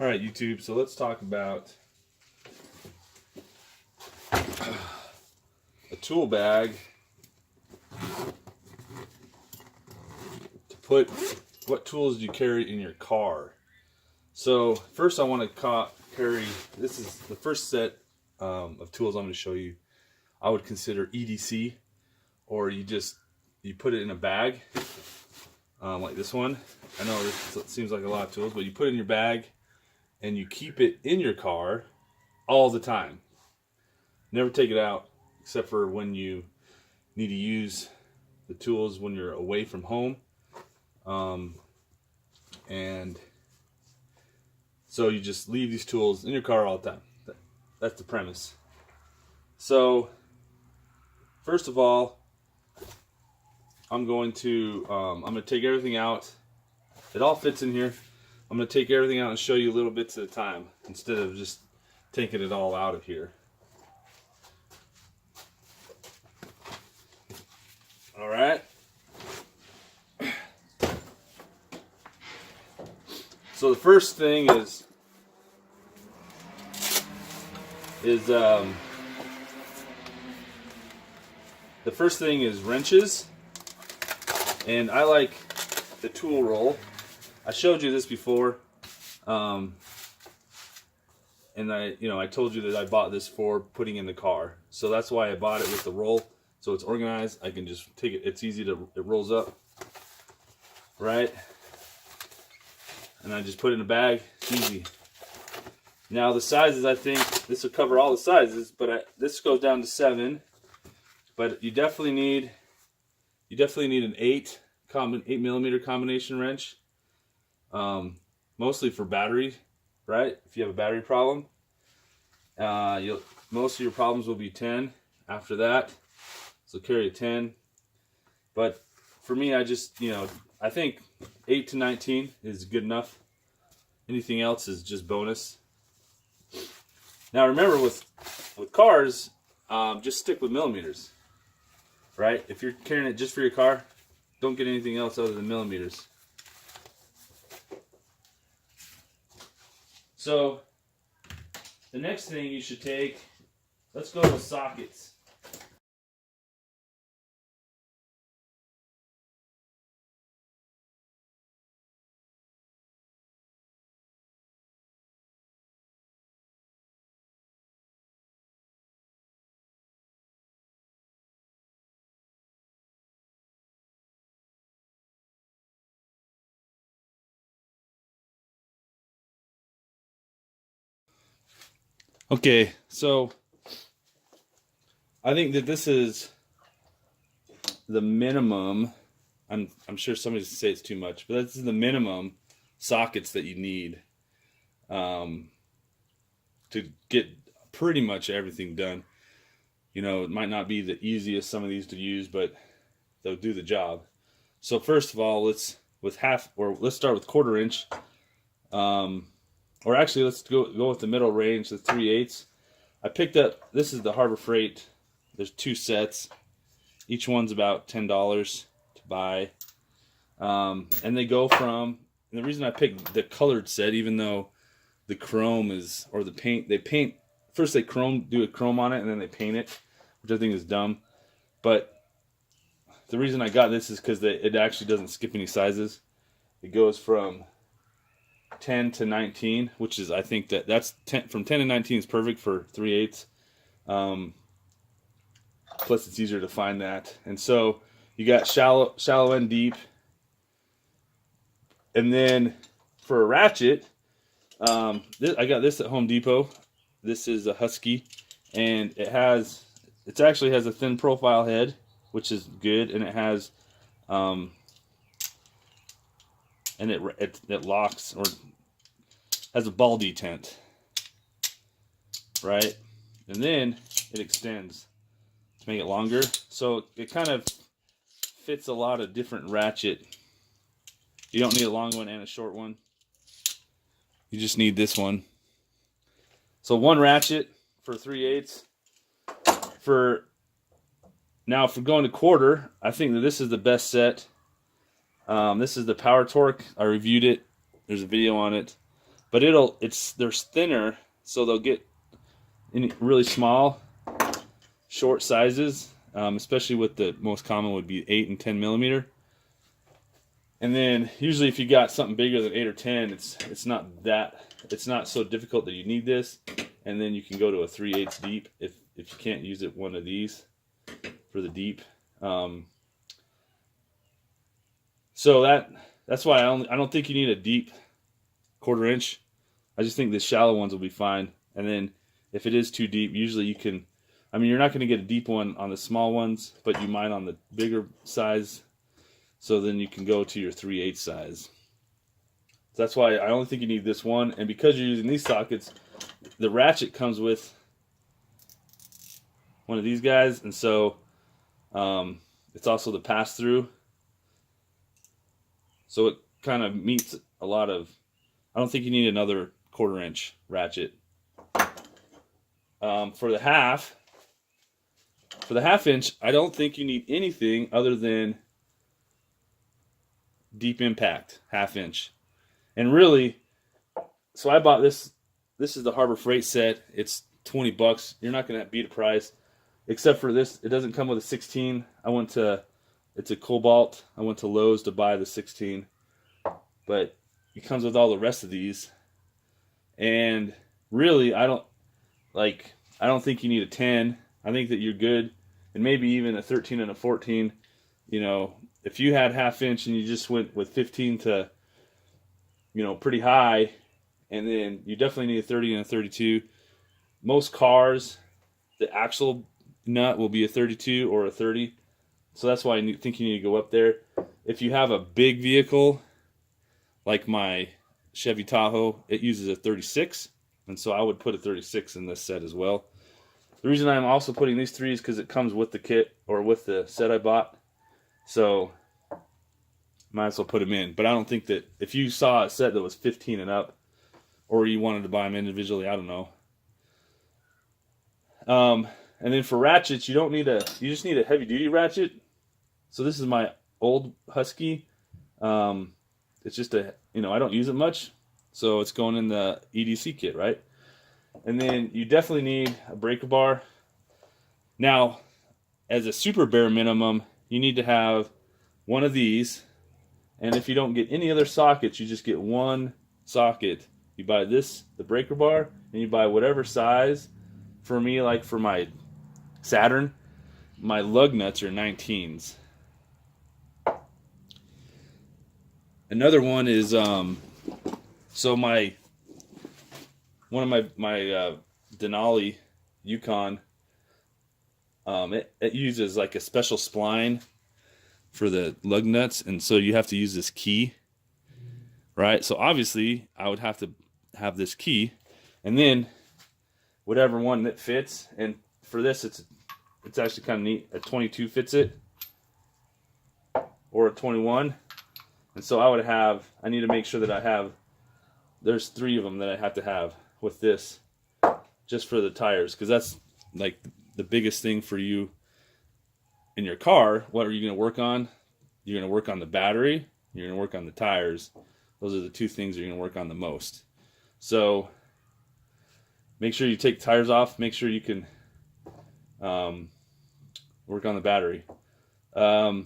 Alright, YouTube, so let's talk about a tool bag to put what tools do you carry in your car. So first I want to carry, this is the first set of tools I'm going to show you. I would consider EDC, or you put it in a bag like this one. I know this seems like a lot of tools, but you put it in your bag and you keep it in your car all the time. Never take it out except for when you need to use the tools when you're away from home. And so you just leave these tools in your car all the time. That's the premise. So first of all, I'm going to take everything out. It all fits in here. I'm going to take everything out and show you little bits at a time instead of just taking it all out of here. All right. So the first thing is wrenches, and I like the tool roll. I showed you this before, and I told you that I bought this for putting in the car. So that's why I bought it with the roll, so it's organized. I can just take it. It's easy to. It rolls up, right? And I just put it in a bag. It's easy. Now the sizes, I think this will cover all the sizes, but this goes down to 7. But you definitely need an 8mm combination wrench. Mostly for battery, right? If you have a battery problem, most of your problems will be 10 after that. So carry a 10. But for me, I think 8 to 19 is good enough. Anything else is just bonus. Now remember, with cars, just stick with millimeters, right? If you're carrying it just for your car, don't get anything else other than millimeters. So the next thing you should take, let's go with sockets. Okay, so I think that this is the minimum. I'm sure somebody's gonna say it's too much, but this is the minimum sockets that you need to get pretty much everything done. It might not be the easiest, some of these to use, but they'll do the job. So first of all, let's start with 1/4 inch. Or actually, let's go with the middle range, the 3/8. I picked up, this is the Harbor Freight. There's 2 sets. Each one's about $10 to buy. And they go from, and the reason I picked the colored set, even though the chrome is, or the paint, first they do a chrome on it, and then they paint it, which I think is dumb. But the reason I got this is because it actually doesn't skip any sizes. It goes from 10 to 19, which is, I think that's 10, from 10 to 19 is perfect for 3/8. Plus it's easier to find that. And so you got shallow and deep. And then for a ratchet, I got this at Home Depot. This is a Husky, and it actually has a thin profile head, which is good, and it has and it locks, or has a ball detent, right? And then it extends to make it longer, so it kind of fits a lot of different ratchet. You don't need a long one and a short one. You just need this one. So 1 ratchet for 3/8. For going to 1/4, I think that this is the best set. This is the Power Torque. I reviewed it. There's a video on it. but they're thinner, so they'll get in really small, short sizes, especially with the most common would be 8 and 10 millimeter. And then usually if you got something bigger than 8 or 10, it's not so difficult that you need this. And then you can go to a 3/8 deep if you can't use it one of these for the deep. So that's why I don't think you need a deep 1/4 inch. I just think the shallow ones will be fine. And then if it is too deep, usually you can, I mean, you're not going to get a deep one on the small ones, but you might on the bigger size. So then you can go to your 3/8 size. So that's why I only think you need this one. And because you're using these sockets, the Ratchet comes with one of these guys. And so it's also the pass-through. So it kind of meets a lot of, I don't think you need another 1/4 inch Ratchet. For the half inch, I don't think you need anything other than deep impact 1/2 inch. And really, so I bought this. This is the Harbor Freight set. It's $20. You're not going to beat a price, except for this. It doesn't come with a 16. It's a Cobalt. I went to Lowe's to buy the 16, but it comes with all the rest of these. And really, I don't think you need a 10. I think that you're good, and maybe even a 13 and a 14. You know, if you had 1/2 inch and you just went with 15 to, you know, pretty high, and then you definitely need a 30 and a 32. Most cars, the axle nut will be a 32 or a 30. So that's why I think you need to go up there. If you have a big vehicle, like my Chevy Tahoe, it uses a 36. And so I would put a 36 in this set as well. The reason I'm also putting these three is because it comes with the kit or with the set I bought. So might as well put them in. But I don't think that if you saw a set that was 15 and up, or you wanted to buy them individually, I don't know. And then for ratchets, you just need a heavy duty ratchet. So this is my old Husky. It's just I don't use it much. So it's going in the EDC kit, right? And then you definitely need a breaker bar. Now, as a super bare minimum, you need to have one of these. And if you don't get any other sockets, you just get one socket. You buy this, the breaker bar, and you buy whatever size. For me, like for my Saturn, my lug nuts are 19s. Another one is so one of my Denali Yukon, it uses like a special spline for the lug nuts, and so you have to use this key, right? So obviously I would have to have this key, and then whatever one that fits. And for this, it's actually kind of neat. A 22 fits it, or a 21. And so I need to make sure that there's 3 of them that I have to have with this, just for the tires, because that's like the biggest thing for you in your car. What are you going to work on? You're going to work on the battery. You're going to work on the tires. Those are the 2 things you're going to work on the most. So make sure you take tires off. Make sure you can work on the battery. I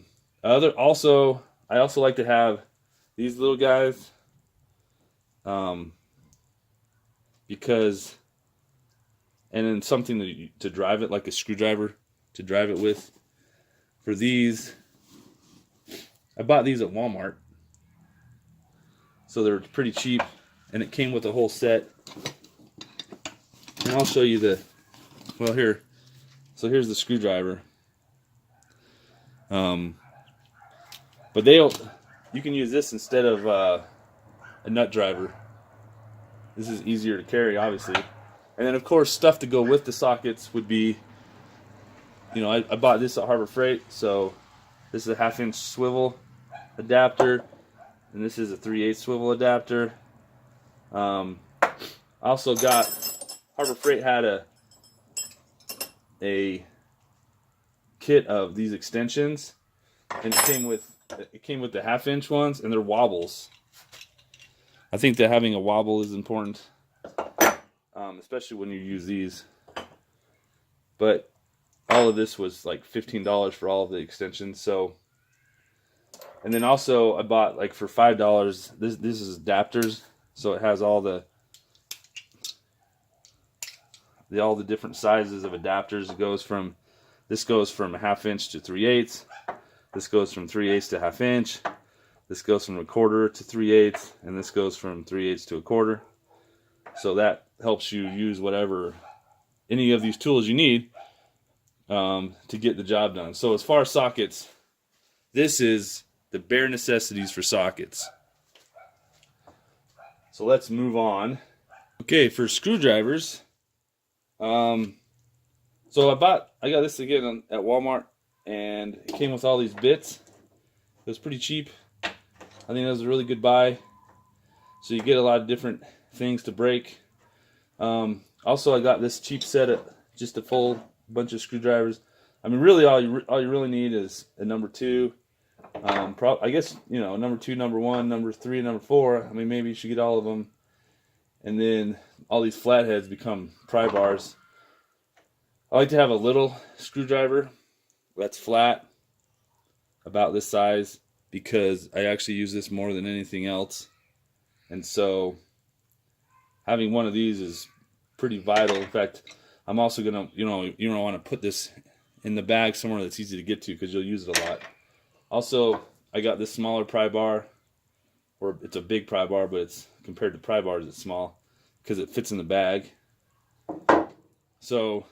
also like to have these little guys because, and then something to drive it, like a screwdriver to drive it with. For these, I bought these at Walmart, so they're pretty cheap, and it came with a whole set. And I'll show you here. So here's the screwdriver. But you can use this instead of a nut driver. This is easier to carry, obviously. And then, of course, stuff to go with the sockets would be, I bought this at Harbor Freight, so this is a 1/2 inch swivel adapter, and this is a 3/8 swivel adapter. I also got, Harbor Freight had a kit of these extensions, and it came with the 1/2 inch ones, and they're wobbles. I think that having a wobble is important, especially when you use these. But all of this was like $15 for all of the extensions. So, and then also I bought like for $5. This is adapters, so it has all the different sizes of adapters. This goes from a 1/2 inch to 3/8. This goes from 3/8 to 1/2 inch. This goes from 1/4 to 3/8, and this goes from 3/8 to 1/4. So that helps you use any of these tools you need to get the job done. So as far as sockets, this is the bare necessities for sockets. So let's move on. Okay, for screwdrivers, so I got this again at Walmart, and it came with all these bits. It was pretty cheap. I think that was a really good buy. So you get a lot of different things to break. Also, I got this cheap set of just a full bunch of screwdrivers. I mean, really, all you really need is a number 2. I guess, number 2, number 1, number 3, and number 4. I mean, maybe you should get all of them. And then all these flatheads become pry bars. I like to have a little screwdriver that's flat, about this size, because I actually use this more than anything else. And so having one of these is pretty vital. In fact, I'm also gonna, you don't want to put this in the bag somewhere that's easy to get to, because you'll use it a lot. Also, I got this smaller pry bar, or it's a big pry bar, but it's compared to pry bars, it's small because it fits in the bag. So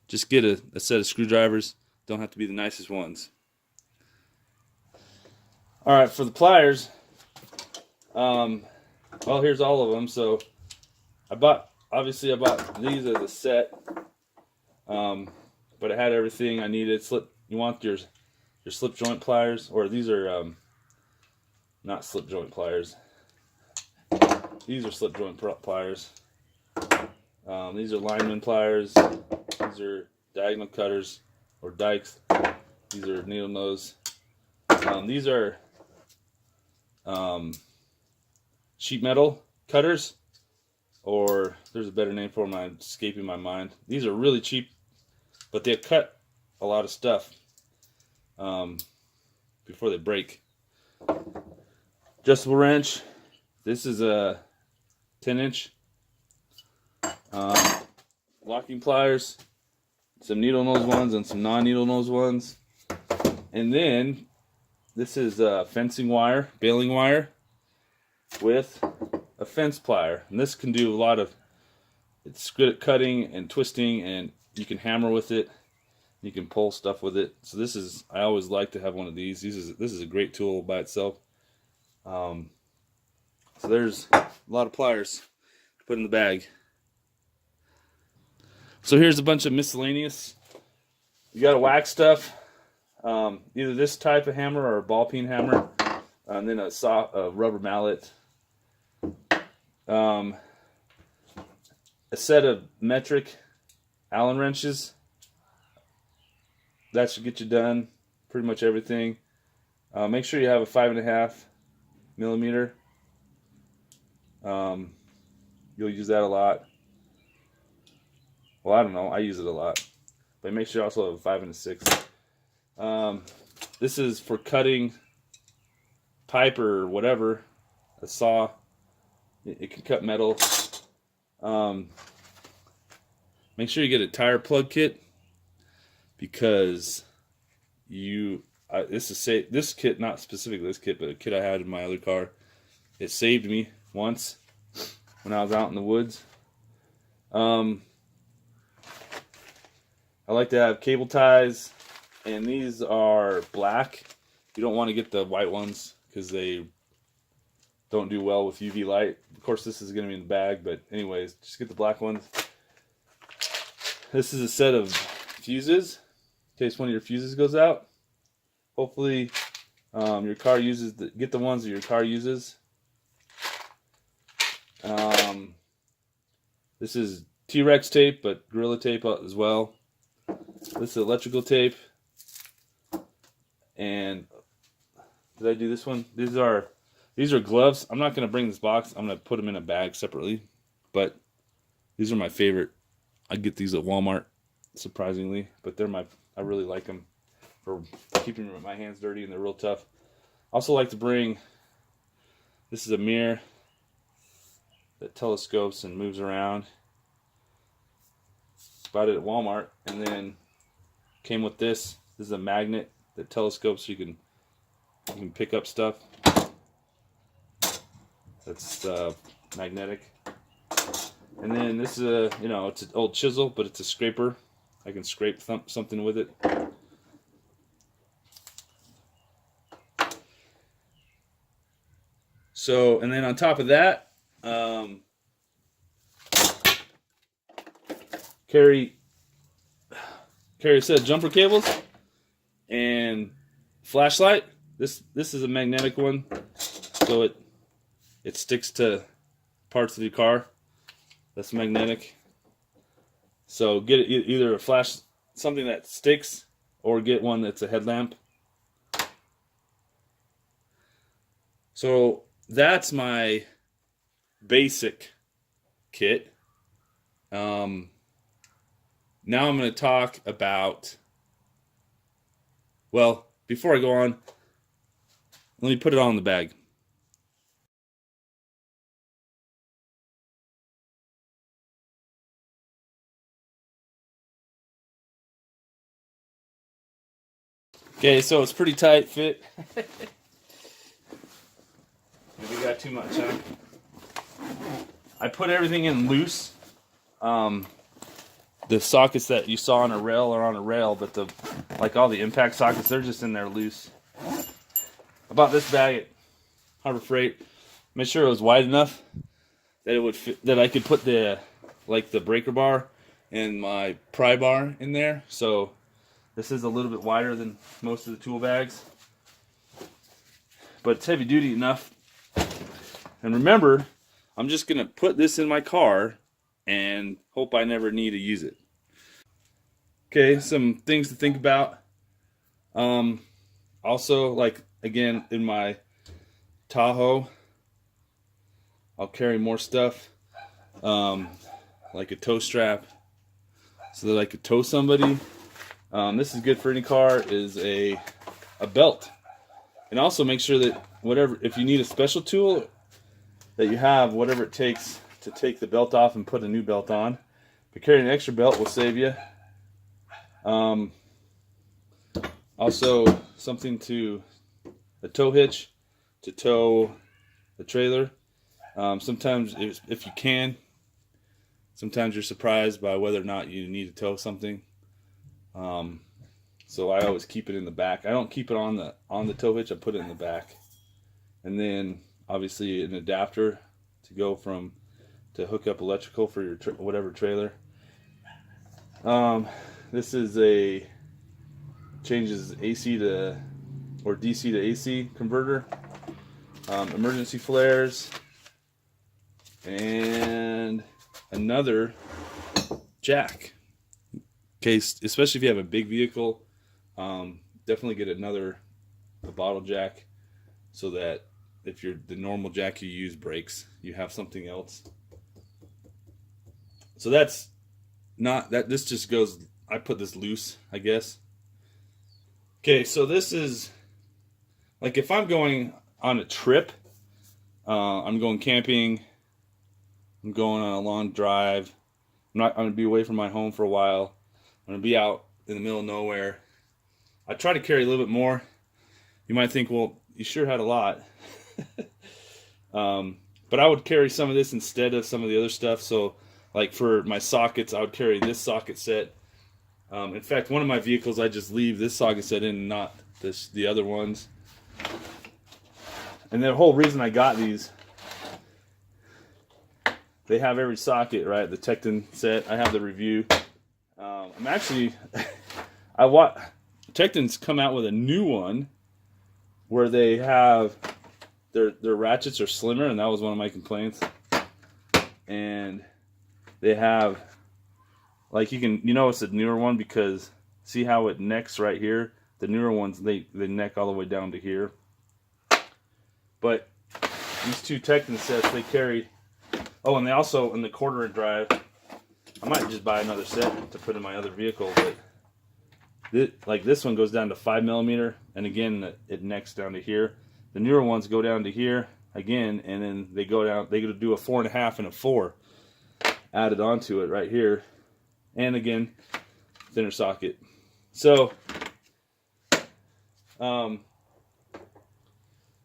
just get a set of screwdrivers. Don't have to be the nicest ones. All right, for the pliers, well, here's all of them. So I bought these as a set, but it had everything I needed. You want your slip joint pliers, or these are not slip joint pliers. These are slip joint pliers. These are lineman pliers. These are diagonal cutters, or dikes. These are needle nose. These are sheet metal cutters, or there's a better name for them, I'm escaping my mind. These are really cheap, but they cut a lot of stuff before they break. Adjustable wrench. This is a 10-inch. Locking pliers, some needle nose ones and some non-needle nose ones. And then this is fencing wire, baling wire, with a fence plier. And this can do it's good at cutting and twisting, and you can hammer with it. You can pull stuff with it. So I always like to have one of these. This is a great tool by itself. So there's a lot of pliers to put in the bag. So here's a bunch of miscellaneous. You got to wax stuff. Either this type of hammer or a ball peen hammer, and then a rubber mallet. A set of metric Allen wrenches. That should get you done pretty much everything. Make sure you have a 5.5 millimeter. You'll use that a lot. Well, I don't know. I use it a lot. But make sure you also have a 5 and a 6. This is for cutting pipe or whatever. A saw. It can cut metal. Make sure you get a tire plug kit, because this kit, not specifically this kit, but a kit I had in my other car. It saved me once when I was out in the woods. I like to have cable ties, and these are black. You don't want to get the white ones because they don't do well with UV light. Of course, this is going to be in the bag, but anyways, just get the black ones. This is a set of fuses in case one of your fuses goes out. Hopefully, your car get the ones that your car uses. This is T-Rex tape, but Gorilla tape as well. This is electrical tape. And did I do this one? These are These are gloves. I'm not going to bring this box. I'm going to put them in a bag separately. But these are my favorite. I get these at Walmart, surprisingly. But I really like them for keeping my hands dirty, and they're real tough. I also like to bring, this is a mirror that telescopes and moves around. Bought it at Walmart, and then came with this. This is a magnet that telescopes, so you can pick up stuff. That's magnetic. And then this is it's an old chisel, but it's a scraper. I can scrape something with it. So, and then on top of that, carry a set of jumper cables and flashlight. This is a magnetic one, so it sticks to parts of your car. That's magnetic. So get either a flash, something that sticks, or get one that's a headlamp. So that's my basic kit. Now I'm going to talk about, well, before I go on, let me put it all in the bag. Okay, so it's pretty tight fit. Maybe got too much, huh? I put everything in loose. The sockets that you saw on a rail are on a rail, but like all the impact sockets, they're just in there loose. I bought this bag at Harbor Freight. Made sure it was wide enough that it would fit, that I could put the breaker bar and my pry bar in there. So this is a little bit wider than most of the tool bags, but it's heavy duty enough. And remember, I'm just gonna put this in my car and hope I never need to use it. Okay, some things to think about. Also, like again, in my Tahoe, I'll carry more stuff, like a tow strap, so that I could tow somebody. This is good for any car, is a belt. And also make sure that if you need a special tool, that you have whatever it takes to take the belt off and put a new belt on. But carrying an extra belt will save you. Also, a tow hitch to tow the trailer. Sometimes, if you can, sometimes you're surprised by whether or not you need to tow something. So I always keep it in the back. I don't keep it on the tow hitch. I put it in the back. And then obviously an adapter to hook up electrical for your whatever trailer. This is changes AC or DC to AC converter. Emergency flares, and another jack. Case, especially if you have a big vehicle, definitely get a bottle jack, so that if the normal jack you use breaks, you have something else. So that's not that. This just goes. I put this loose, I guess. Okay, so this is like if I'm going on a trip, I'm going camping, I'm going on a long drive. I'm going to be away from my home for a while. I'm going to be out in the middle of nowhere. I try to carry a little bit more. You might think, well, you sure had a lot. But I would carry some of this instead of some of the other stuff. So, like for my sockets, I would carry this socket set. In fact, one of my vehicles, I just leave this socket set in and not the other ones. And the whole reason I got these, they have every socket, right? The Tecton set. I have the review. I'm actually, Tecton's come out with a new one where they have their ratchets are slimmer, and that was one of my complaints. And they have, like, it's a newer one because see how it necks right here? The newer ones, they neck all the way down to here. But these two Tekton sets, they carry. Oh, and they also, in the quarter-inch drive, I might just buy another set to put in my other vehicle, but like this one goes down to 5mm, and again, it necks down to here. The newer ones go down to here again, and then they go down, they do a 4.5 and a 4 added onto it right here. And again, thinner socket. So, I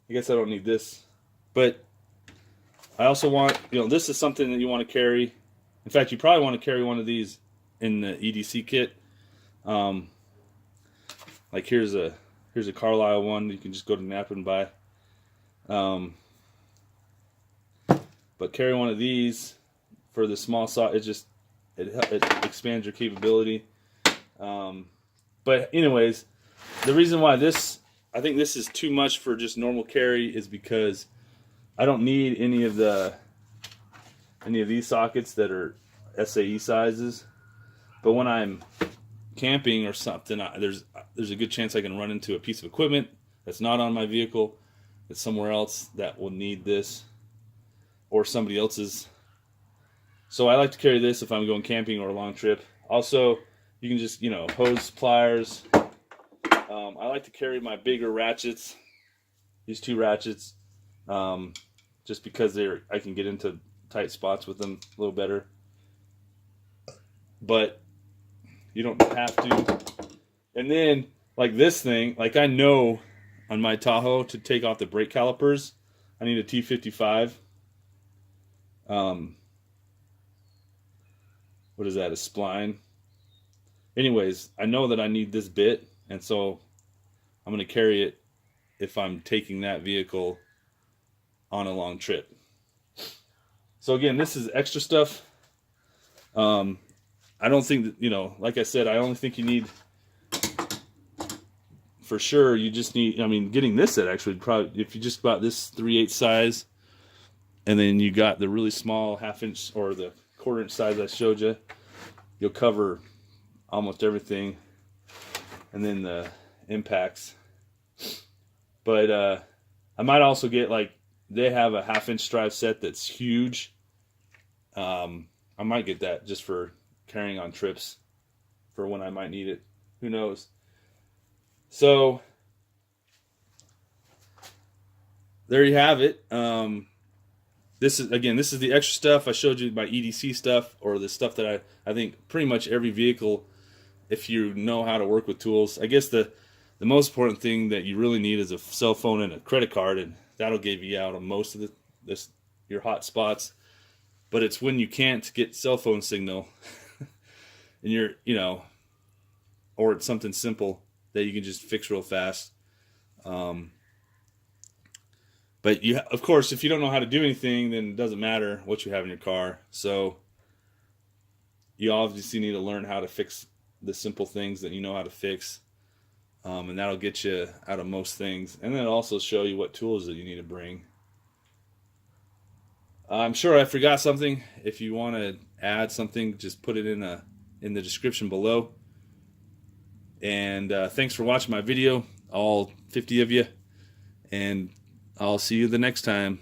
guess I don't need this, but I also want, this is something that you want to carry. In fact, you probably want to carry one of these in the EDC kit. Like here's a Carlisle one you can just go to Napa and buy. But carry one of these for the small saw. It expands your capability. But anyways, the reason why I think this is too much for just normal carry is because I don't need any of these sockets that are SAE sizes. But when I'm camping or something, there's a good chance I can run into a piece of equipment that's not on my vehicle, that's somewhere else that will need this, or somebody else's. So I like to carry this if I'm going camping or a long trip. Also, you can just, hose pliers. I like to carry my bigger ratchets, these two ratchets, just because I can get into tight spots with them a little better. But you don't have to. And then, like this thing, like I know on my Tahoe to take off the brake calipers, I need a T55. What is that, a spline? Anyways, I know that I need this bit, and so I'm going to carry it if I'm taking that vehicle on a long trip. So again, this is extra stuff. I don't think that, like I said, I only think you need, for sure, you just need, getting this set actually, probably, if you just bought this 3/8 size, and then you got the really small 1/2 inch or the 1/4 inch size I showed you, you'll cover almost everything, and then the impacts. But I might also get, like, they have a 1/2 inch drive set that's huge. I might get that just for carrying on trips for when I might need it. Who knows? So there you have it. This is the extra stuff. I showed you my EDC stuff, or the stuff that I think pretty much every vehicle, if you know how to work with tools. I guess the most important thing that you really need is a cell phone and a credit card, and that'll get you out on most of your hot spots. But it's when you can't get cell phone signal and you're, or it's something simple that you can just fix real fast. But of course, if you don't know how to do anything, then it doesn't matter what you have in your car. So you obviously need to learn how to fix the simple things that you know how to fix. And that'll get you out of most things. And then it'll also show you what tools that you need to bring. I'm sure I forgot something. If you want to add something, just put it in the description below. And thanks for watching my video, all 50 of you. And I'll see you the next time.